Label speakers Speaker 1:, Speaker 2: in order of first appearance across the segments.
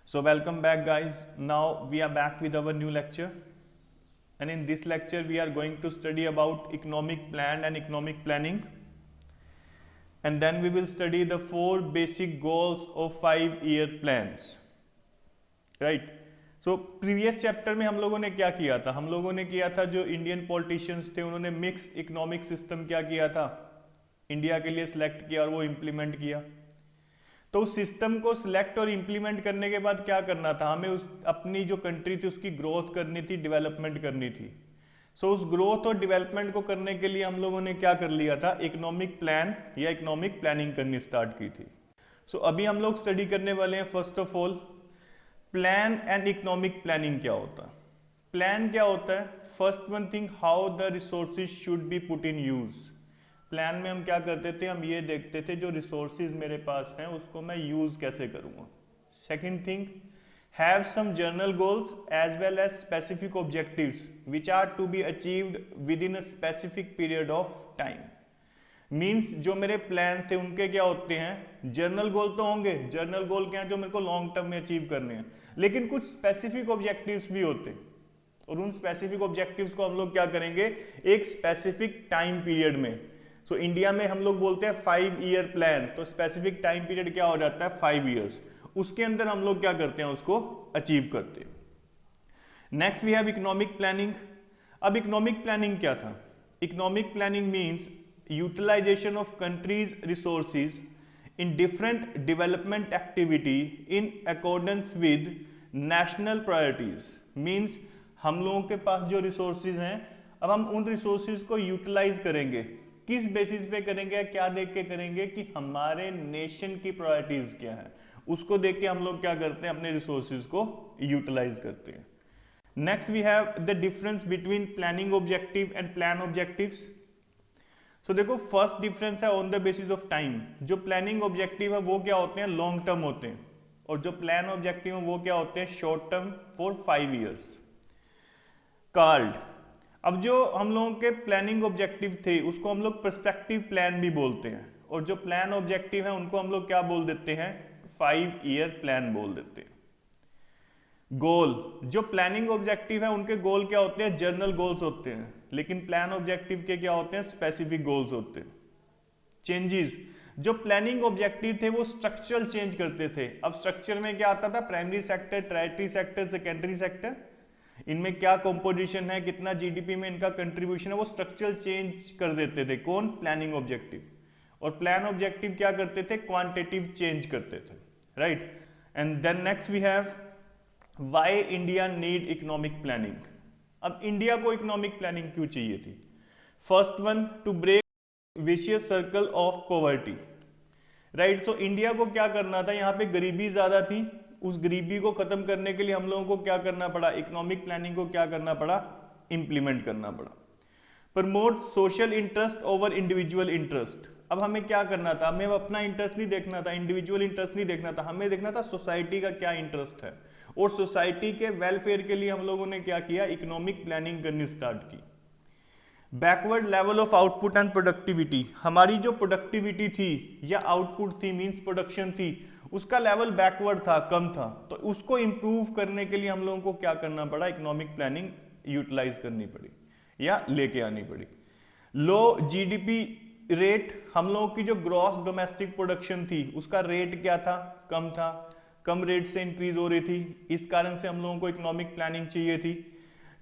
Speaker 1: So welcome back guys. Now we are back with our new lecture, and in this lecture we are going to study about economic plan and economic planning, and then we will study the four basic goals of 5-year plans. Right. So previous chapter में हम लोगों ने क्या किया था? हम लोगों ने किया था, जो इंडियन पॉलिटिशियंस थे उन्होंने मिक्स इकोनॉमिक सिस्टम क्या किया था, इंडिया के लिए सिलेक्ट किया और वो इम्प्लीमेंट किया। तो उस सिस्टम को सिलेक्ट और इम्प्लीमेंट करने के बाद क्या करना था, हमें उस अपनी जो कंट्री थी उसकी ग्रोथ करनी थी, डेवलपमेंट करनी थी। सो उस ग्रोथ और डेवलपमेंट को करने के लिए हम लोगों ने क्या कर लिया था, इकोनॉमिक प्लान या इकोनॉमिक प्लानिंग करनी स्टार्ट की थी। सो अभी हम लोग स्टडी करने वाले हैं first of all plan and economic planning क्या होता है। प्लान क्या होता है? First one thing, how the resources should be put in use. Plan में हम क्या करते थे, हम ये देखते थे जो रिसोर्सेज मेरे पास हैं उसको मैं यूज कैसे करूंगा। Second thing, have some general goals as well as specific objectives which are to be achieved within a specific period of time. Means जो मेरे प्लान थे उनके क्या होते हैं, जर्नल गोल तो होंगे, जर्नल गोल क्या है जो मेरे को लॉन्ग टर्म में अचीव करने हैं, लेकिन कुछ स्पेसिफिक ऑब्जेक्टिव्स भी होते हैं, और उन स्पेसिफिक ऑब्जेक्टिव्स को हम लोग क्या करेंगे, एक स्पेसिफिक टाइम पीरियड में। सो इंडिया में हम लोग बोलते हैं 5-year प्लान, तो स्पेसिफिक टाइम पीरियड क्या हो जाता है, 5 years। उसके अंदर हम लोग क्या करते हैं, उसको अचीव करते हैं। Next we have economic planning. अब इकोनॉमिक प्लानिंग क्या था? Economic planning means utilisation of country's resources in different development activity in accordance with national priorities. Means हम लोगों के पास जो रिसोर्सेज हैं, अब हम उन रिसोर्सेज को यूटिलाइज करेंगे, किस बेसिस पे करेंगे, क्या देख के करेंगे कि हमारे नेशन की प्रायोरिटीज क्या है, उसको देख के हम लोग क्या करते हैं, अपने रिसोर्सेज को यूटिलाइज करते हैं। Next we have the difference between planning objective and plan objectives. So देखो, फर्स्ट डिफरेंस है on the basis of time. जो प्लानिंग ऑब्जेक्टिव है वो क्या होते हैं, लॉन्ग टर्म होते हैं, और जो प्लान ऑब्जेक्टिव है वो क्या होते हैं, short term for 5 years card. अब जो हम लोगों के प्लानिंग ऑब्जेक्टिव थे उसको हम लोग पर्सपेक्टिव प्लान भी बोलते हैं, और जो प्लान ऑब्जेक्टिव है उनको हम लोग क्या बोल देते हैं, 5-year प्लान बोल देते हैं। गोल, जो प्लानिंग ऑब्जेक्टिव है उनके गोल क्या होते हैं, जर्नल गोल्स होते हैं, लेकिन प्लान ऑब्जेक्टिव के क्या होते हैं, स्पेसिफिक गोल्स होते हैं। चेंजेस, जो प्लानिंग ऑब्जेक्टिव थे वो स्ट्रक्चरल चेंज करते थे। अब स्ट्रक्चर में क्या आता था, primary sector, tertiary sector, secondary sector, इनमें क्या कंपोजिशन है, कितना जीडीपी में इनका कंट्रीब्यूशन है, वो स्ट्रक्चरल चेंज कर देते थे। कौन? Planning objective. और प्लान ऑब्जेक्टिव क्या करते थे, क्वांटिटेटिव चेंज करते थे। Right. And then next we have why India need economic planning. अब इंडिया को इकोनॉमिक प्लानिंग क्यों चाहिए थी? First one, two break vicious circle of poverty. Right. तो इंडिया को क्या करना था, यहाँ पे गरीबी ज्यादा थी, उस गरीबी को खत्म करने के लिए हम लोगों को क्या करना पड़ा, इकोनॉमिक प्लानिंग को क्या करना पड़ा, इंप्लीमेंट करना पड़ा। Promote social interest over individual interest. अब हमें क्या करना था, हमें अपना इंटरेस्ट नहीं देखना था, इंडिविजुअल इंटरेस्ट नहीं देखना था, हमें देखना था सोसाइटी का क्या इंटरेस्ट है, और सोसाइटी के वेलफेयर के लिए हम लोगों ने क्या किया, इकोनॉमिक प्लानिंग करनी स्टार्ट की। Backward level of output and productivity. हमारी जो प्रोडक्टिविटी थी या आउटपुट थी, मींस प्रोडक्शन थी, उसका लेवल बैकवर्ड था, कम था, तो उसको इंप्रूव करने के लिए हम लोगों को क्या करना पड़ा, इकोनॉमिक प्लानिंग यूटिलाइज करनी पड़ी या लेके आनी पड़ी। लो जीडीपी रेट, हम लोगों की जो ग्रॉस डोमेस्टिक प्रोडक्शन थी उसका रेट क्या था, कम था, कम रेट से इंक्रीज हो रही थी, इस कारण से हम लोगों को इकोनॉमिक प्लानिंग चाहिए थी।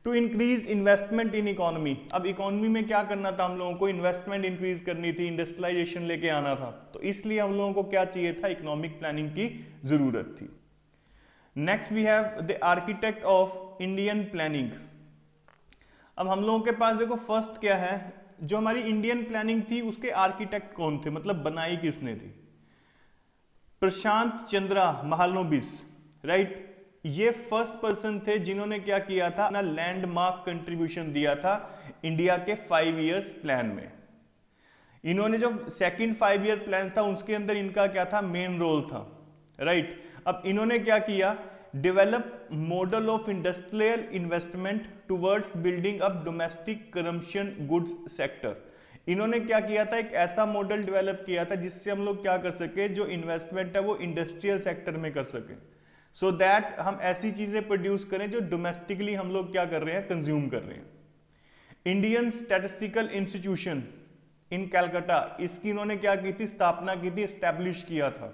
Speaker 1: To increase investment in economy. अब इकोनॉमी में क्या करना था, हम लोगों को इन्वेस्टमेंट इंक्रीज करनी थी, इंडस्ट्रियलाइजेशन लेके आना था, तो इसलिए हम लोगों को क्या चाहिए था, इकोनॉमिक प्लानिंग की जरूरत थी। Next we have the architect of Indian planning. अब हम लोगों के पास देखो, फर्स्ट क्या है, जो हमारी इंडियन प्लानिंग थी उसके आर्किटेक्ट कौन थे, मतलब बनाई किसने थी, प्रशांत चंद्रा महालनोबिस। राइट। ये फर्स्ट पर्सन थे जिन्होंने क्या किया था, अपना लैंडमार्क कंट्रीब्यूशन दिया था इंडिया के 5 years प्लान में। इन्होंने जो सेकंड 5-year प्लान था उसके अंदर इनका क्या था, मेन रोल था। राइट। अब इन्होंने क्या किया, develop model of industrial investment towards building up domestic consumption goods sector. इन्होंने क्या किया था, एक ऐसा मॉडल डेवलप किया था जिससे हम लोग क्या कर सके, जो इन्वेस्टमेंट है वो इंडस्ट्रियल सेक्टर में कर सके। सो दैट हम ऐसी चीजें प्रोड्यूस करें जो डोमेस्टिकली हम लोग क्या कर रहे हैं, कंज्यूम कर रहे हैं। इंडियन स्टैटिस्टिकल इंस्टीट्यूशन इन कैलकाटा, इसकी इन्होंने क्या की थी, स्थापना की थी, एस्टैब्लिश किया था,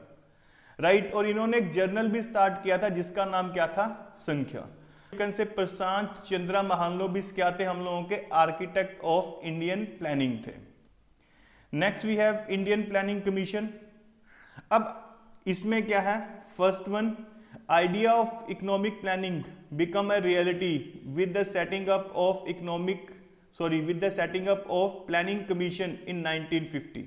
Speaker 1: राइट। और इन्होंने एक जर्नल भी स्टार्ट किया था जिसका नाम क्या था, संख्या। से प्रशांत चंद्रा महालनोबिस क्या थे, हम लोगों के आर्किटेक्ट ऑफ इंडियन प्लानिंग थे। Next we have Indian planning commission. अब इसमें क्या है, first one, idea of economic planning become a reality with the setting up of planning commission in 1950।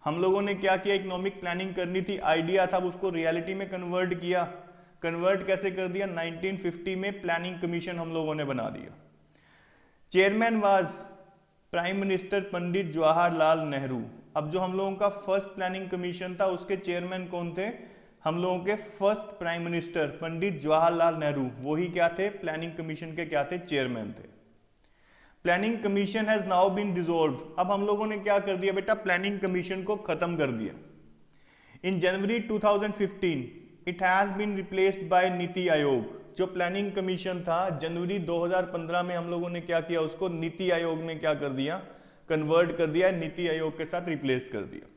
Speaker 1: हम लोगों ने क्या किया, इकोनॉमिक प्लानिंग करनी थी, आइडिया था, उसको रियलिटी में कन्वर्ट किया। कन्वर्ट कैसे कर दिया, 1950 में प्लानिंग कमीशन हम लोगों ने बना दिया। Chairman was prime minister Pandit Jawaharlal Nehru. अब जो हम लोगों का फर्स्ट प्लानिंग कमीशन था उसके चेयरमैन कौन थे, हम लोगों के first prime minister Pandit Jawaharlal Nehru, वही क्या थे, प्लानिंग कमीशन के क्या थे, चेयरमैन थे। Planning commission has now been dissolve. अब हम लोगों ने क्या कर दिया बेटा, प्लानिंग कमीशन को खत्म कर दिया। In January 2015 it has been replaced by NITI Aayog. जो प्लानिंग कमीशन था जनवरी 2015 में हम लोगों ने क्या किया, उसको नीति आयोग में क्या कर दिया, कन्वर्ट कर दिया, नीति आयोग के साथ रिप्लेस कर दिया।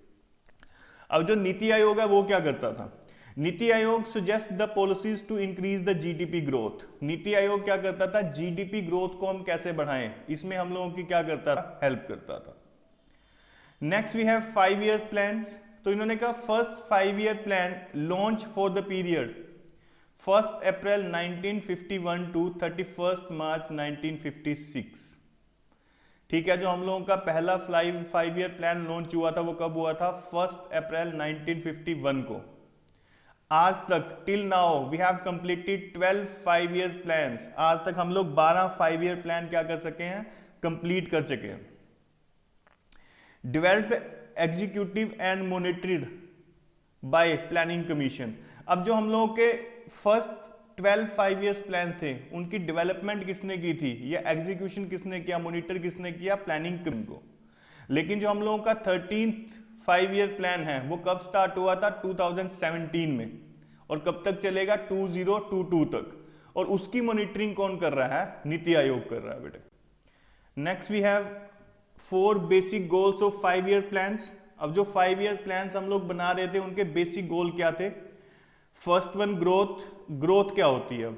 Speaker 1: अब जो नीति आयोग है वो क्या करता था, NITI Aayog suggest the policies to increase the GDP growth. NITI Aayog क्या करता था, जीडीपी ग्रोथ को हम कैसे बढ़ाएं, इसमें हम लोगों की क्या करता था, हेल्प करता था। Next we have 5 year plans. तो इन्होंने कहा first 5 year plan launch for the period 1 April 1951 to 31 March 1956। ठीक है, जो हम लोगों का पहला 5 ईयर प्लान लॉन्च हुआ था वो कब हुआ था, 1 अप्रैल 1951 को। आज तक till now we have completed 12 5 year plans. आज तक हम लोग 12 5 ईयर प्लान क्या कर सके हैं, कंप्लीट कर चुके हैं। Developed executive and monitored by planning commission. अब जो हम लोगों के फर्स्ट 12 5 ईयर्स प्लान थे उनकी डेवलपमेंट किसने की थी, या एग्जीक्यूशन किसने किया, मॉनिटर किसने किया, प्लानिंग कमीशन को। लेकिन जो हम लोगों का 13th 5 ईयर प्लान है वो कब स्टार्ट हुआ था, 2017 में, और कब तक चलेगा, 2022 तक। और उसकी मॉनिटरिंग कौन कर रहा है, नीति आयोग कर रहा है बेटे। Next we have 4 basic goals of 5 year plans. अब जो 5 ईयर प्लान्स हम लोग बना रहे थे उनके बेसिक गोल क्या थे। First one, growth. ग्रोथ क्या होती है,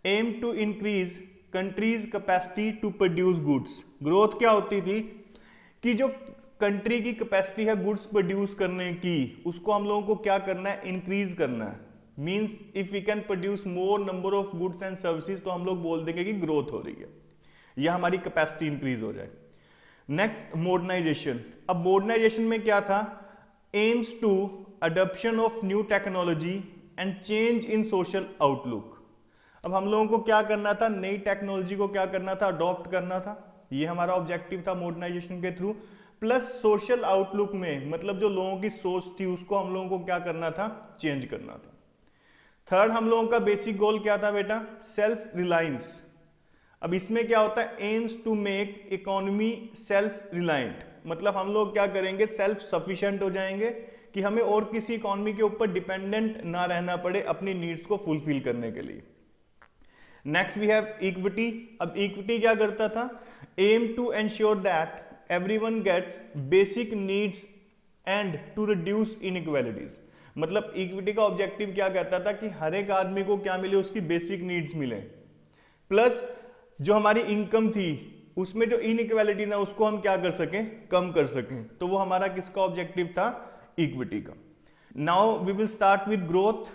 Speaker 1: aim to increase country's capacity to produce goods. Growth क्या होती थी कि जो कंट्री की कैपेसिटी है गुड्स प्रोड्यूस करने की, उसको हम लोगों को क्या करना है, इंक्रीज करना है। Means if we can produce more number of goods and services तो हम लोग बोल देंगे कि ग्रोथ हो रही है, या हमारी कैपेसिटी इंक्रीज हो जाए। Next, modernisation. अब मॉडर्नाइजेशन में क्या था, aims to adoption of new technology and change in social outlook. अब हम लोगों को क्या करना था, नई टेक्नोलॉजी को क्या करना था, अडॉप्ट करना था, ये हमारा ऑब्जेक्टिव था मॉडर्नाइजेशन के थ्रू। प्लस सोशल आउटलुक में, मतलब जो लोगों की सोच थी उसको हम लोगों को क्या करना था, चेंज करना था। थर्ड, हम लोगों का बेसिक गोल क्या था बेटा, सेल्फ रिलायंस। अब इसमें क्या होता है, aims to make economy self reliant. मतलब हम लोग क्या करेंगे, सेल्फ सफिशिएंट हो जाएंगे कि हमें और किसी इकोनॉमी के ऊपर डिपेंडेंट ना रहना पड़े अपनी नीड्स को फुलफिल करने के लिए। Next we have equity. अब इक्विटी क्या करता था, aim to ensure that everyone gets basic needs and to reduce inequalities. मतलब इक्विटी का ऑब्जेक्टिव क्या कहता था कि हर एक आदमी को क्या मिले, उसकी बेसिक नीड्स मिले, प्लस जो हमारी इनकम थी उसमें जो इनइक्वालिटी ना उसको हम क्या कर सकें, कम कर सकें। तो वो हमारा किसका ऑब्जेक्टिव था, इक्विटी का। Now we will start with growth.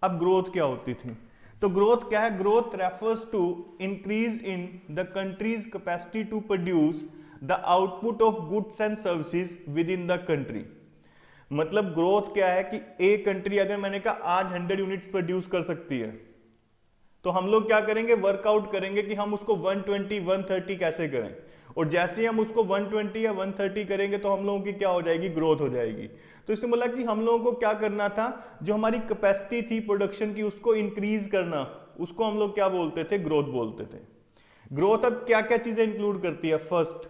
Speaker 1: अब ग्रोथ क्या होती थी, तो ग्रोथ क्या है, growth refers to increase in the country's capacity to produce the output of goods and services within the country. मतलब ग्रोथ क्या है कि एक कंट्री, अगर मैंने कहा आज 100 यूनिट्स प्रोड्यूस कर सकती है, तो हम लोग क्या करेंगे, वर्कआउट करेंगे कि हम उसको 120 130 कैसे करें। और जैसे ही हम उसको 120 या 130 करेंगे तो हम लोगों की क्या हो जाएगी, ग्रोथ हो जाएगी। तो इसने बोला कि हम लोगों को क्या करना था, जो हमारी कैपेसिटी थी प्रोडक्शन की उसको इंक्रीज करना, उसको हम लोग क्या बोलते थे, ग्रोथ बोलते थे। ग्रोथ अब क्या क्या चीजें इंक्लूड करती है, first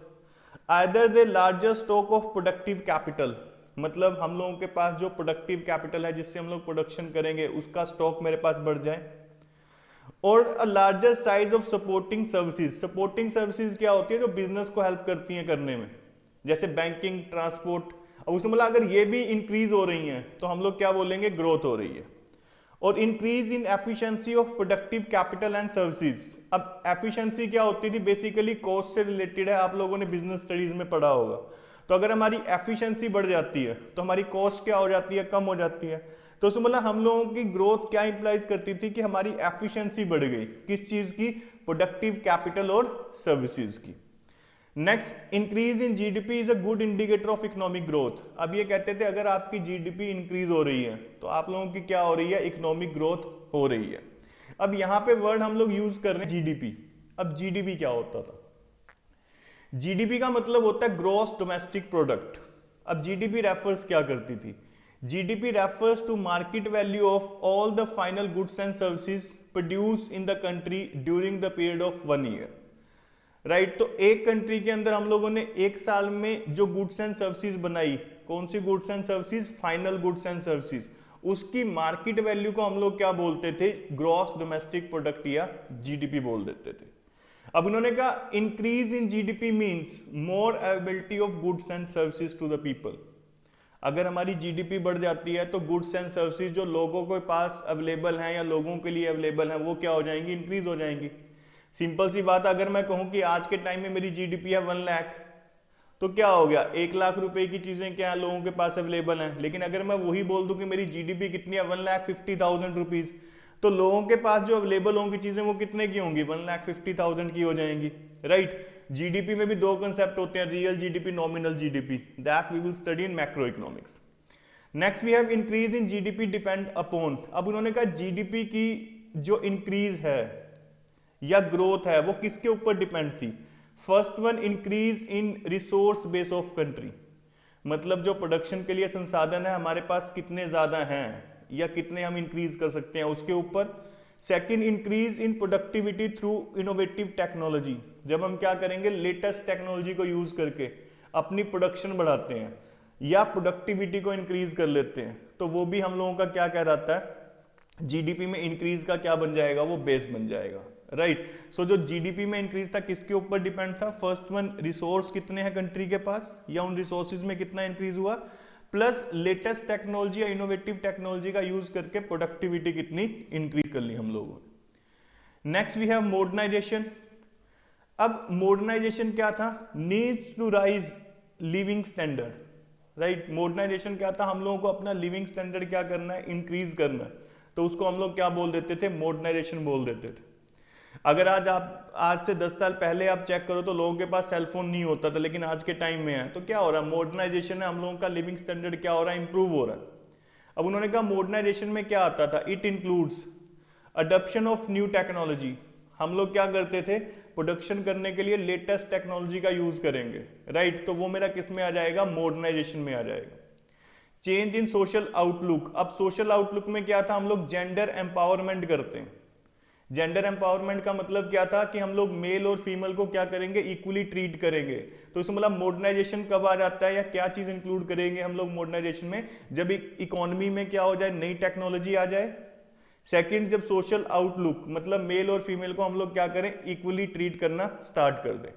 Speaker 1: either the larger stock of productive capital. मतलब हम लोगों के पास जो प्रोडक्टिव कैपिटल है जिससे हम लोग प्रोडक्शन करेंगे उसका स्टॉक मेरे पास बढ़ जाए। और a larger size of supporting services. Supporting services क्या होती है, जो बिजनेस को हेल्प करती हैं करने में, जैसे बैंकिंग, ट्रांसपोर्ट। अब उसने बोला अगर ये भी इंक्रीज हो रही हैं तो हम लोग क्या बोलेंगे, ग्रोथ हो रही है। और increase in efficiency of productive capital and services. अब एफिशिएंसी क्या होती थी, बेसिकली कॉस्ट से रिलेटेड है, आप लोगों ने बिजनेस स्टडीज में पढ़ा होगा। तो अगर हमारी एफिशिएंसी बढ़ जाती है तो हमारी कॉस्ट क्या हो जाती है, कम हो जाती है। तो उसमें बोला हम लोगों की ग्रोथ क्या इंप्लाइज करती थी कि हमारी एफिशिएंसी बढ़ गई, किस चीज की, प्रोडक्टिव कैपिटल और सर्विसेज की। Next, increase in GDP is a good indicator of economic growth. अब ये कहते थे अगर आपकी जीडीपी इंक्रीज हो रही है तो आप लोगों की क्या हो रही है, इकोनॉमिक ग्रोथ हो रही है। अब यहां पे वर्ड हम लोग यूज कर रहे हैं जीडीपी। अब जीडीपी क्या होता था, जीडीपी का मतलब होता है ग्रॉस डोमेस्टिक प्रोडक्ट। अब जीडीपी रेफर्स क्या करती थी, GDP refers to market value of all the final goods and services produce in the country during the period of 1 year. Right, तो एक कंट्री के अंदर हम लोगों ने एक साल में जो गुड्स एंड सर्विसेज बनाई, कौन सी goods and services, final goods and services, उसकी मार्केट वैल्यू को हम लोग क्या बोलते थे, ग्रॉस डोमेस्टिक प्रोडक्ट या जीडीपी बोल देते थे। अब उन्होंने कहा increase in GDP means more availability of goods and services to the people. अगर हमारी जीडीपी बढ़ जाती है तो गुड्स एंड सर्विसेज जो लोगों के पास अवेलेबल हैं या लोगों के लिए अवेलेबल हैं वो क्या हो जाएंगी, इंक्रीज हो जाएंगी। सिंपल सी बात, अगर मैं कहूं कि आज के टाइम में मेरी जीडीपी है 1 लाख, तो क्या हो गया, 1 लाख रुपए की चीजें क्या लोगों के पास अवेलेबल हैं। लेकिन अगर मैं वही बोल दूं कि मेरी जीडीपी कितनी है, 1,50,000 रुपीज, तो लोगों के पास जो अवेलेबल होंगी चीजें वो कितने की होंगी, 1,50,000 की हो जाएंगी। राइट, जीडीपी में भी दो कंसेप्ट होते हैं, real GDP, nominal GDP, that we will study in macroeconomics. Next we have increase in GDP depend upon. अब उन्होंने कहा जीडीपी की जो इंक्रीज है या ग्रोथ है वो किसके ऊपर डिपेंड थी। First one, increase in resource base of country, मतलब जो प्रोडक्शन के लिए संसाधन है हमारे पास कितने ज्यादा हैं या कितने हम इंक्रीज कर सकते हैं उसके ऊपर। Second, increase in productivity through innovative technology, जब हम क्या करेंगे, लेटेस्ट टेक्नोलॉजी को यूज करके अपनी प्रोडक्शन बढ़ाते हैं या प्रोडक्टिविटी को इंक्रीज कर लेते हैं, तो वो भी हम लोगों का क्या कहलाता है, जीडीपी में इंक्रीज का क्या बन जाएगा, वो बेस बन जाएगा। राइट, सो जो जीडीपी में इंक्रीज था किसके ऊपर डिपेंड था, फर्स्ट वन, रिसोर्स कितने हैं कंट्री के पास या उन रिसोर्सेज में कितना इंक्रीज हुआ, प्लस लेटेस्ट टेक्नोलॉजी या इनोवेटिव टेक्नोलॉजी का यूज करके प्रोडक्टिविटी कितनी इंक्रीज कर ली हम लोगों ने। Next we have modernisation. अब मॉडर्नाइजेशन क्या था, needs to raise living standard. Right, modernisation क्या था, हम लोगों को अपना लिविंग स्टैंडर्ड क्या करना है, इंक्रीज करना है, तो उसको हम लोग क्या बोल देते थे, मॉडर्नाइजेशन बोल देते थे। अगर आज से 10 साल पहले आप चेक करो तो लोगों के पास सेलफोन नहीं होता था, लेकिन आज के टाइम में है, तो क्या हो रहा है, मॉडर्नाइजेशन है, हम लोगों का लिविंग स्टैंडर्ड क्या हो रहा है, इंप्रूव हो रहा है। अब उन्होंने कहा मॉडर्नाइजेशन में क्या आता था, it includes adoption of new technology. हम लोग क्या करते थे, प्रोडक्शन करने के लिए लेटेस्ट टेक्नोलॉजी का यूज करेंगे। राइट, तो वो मेरा किस में आ जाएगा, मॉडर्नाइजेशन में आ जाएगा। Change in social outlook. अब सोशल आउटलुक में क्या था, हम लोग जेंडर एम्पावरमेंट करते हैं। जेंडर एम्पावरमेंट का मतलब क्या था कि हम लोग मेल और फीमेल को क्या करेंगे, इक्वली ट्रीट करेंगे। तो इसमें मतलब मॉडर्नाइजेशन कब आ जाता है या क्या चीज इंक्लूड करेंगे हम लोग मॉडर्नाइजेशन में, जब इकोनॉमी में क्या हो जाए, नई टेक्नोलॉजी आ जाए। सेकंड, जब सोशल आउटलुक मतलब मेल और फीमेल को हम लोग क्या करें, इक्वली ट्रीट करना स्टार्ट कर दें।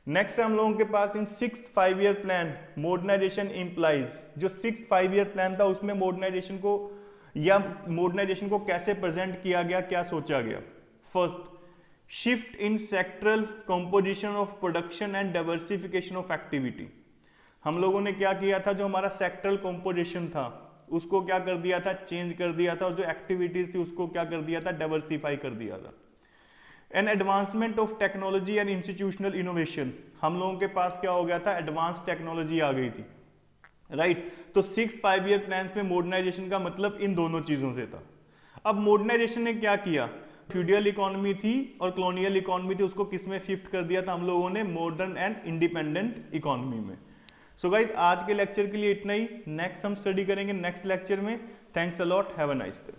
Speaker 1: नेक्स्ट हम लोगों के पास in 6th 5 year plan modernisation implies. जो 6th 5 ईयर प्लान था उसमें मॉडर्नाइजेशन को या मॉडर्नाइजेशन को कैसे प्रेजेंट किया गया, क्या सोचा गया। First, shift in sectoral composition of production and diversification of activity. हम लोगों ने क्या किया था, जो हमारा सेक्टरल कंपोजिशन था उसको क्या कर दिया था, चेंज कर दिया था, और जो एक्टिविटीज थी उसको क्या कर दिया था, डाइवर्सिफाई कर दिया था। An advancement of technology and institutional innovation. हम लोगों के पास क्या हो गया था, एडवांस टेक्नोलॉजी आ गई थी। राइट, तो 6th 5 ईयर प्लान्स में मॉडर्नाइजेशन का मतलब इन दोनों चीजों से था। अब मॉडर्नाइजेशन ने क्या किया, फ्यूडियल इकोनॉमी थी और कॉलोनियल इकोनॉमी थी, उसको किस में शिफ्ट कर दिया था हम लोगों ने, मॉडर्न एंड इंडिपेंडेंट इकोनॉमी में। सो गाइज आज के लेक्चर के लिए इतना ही, नेक्स्ट हम स्टडी करेंगे नेक्स्ट लेक्चर में। Thanks a lot, have a nice day.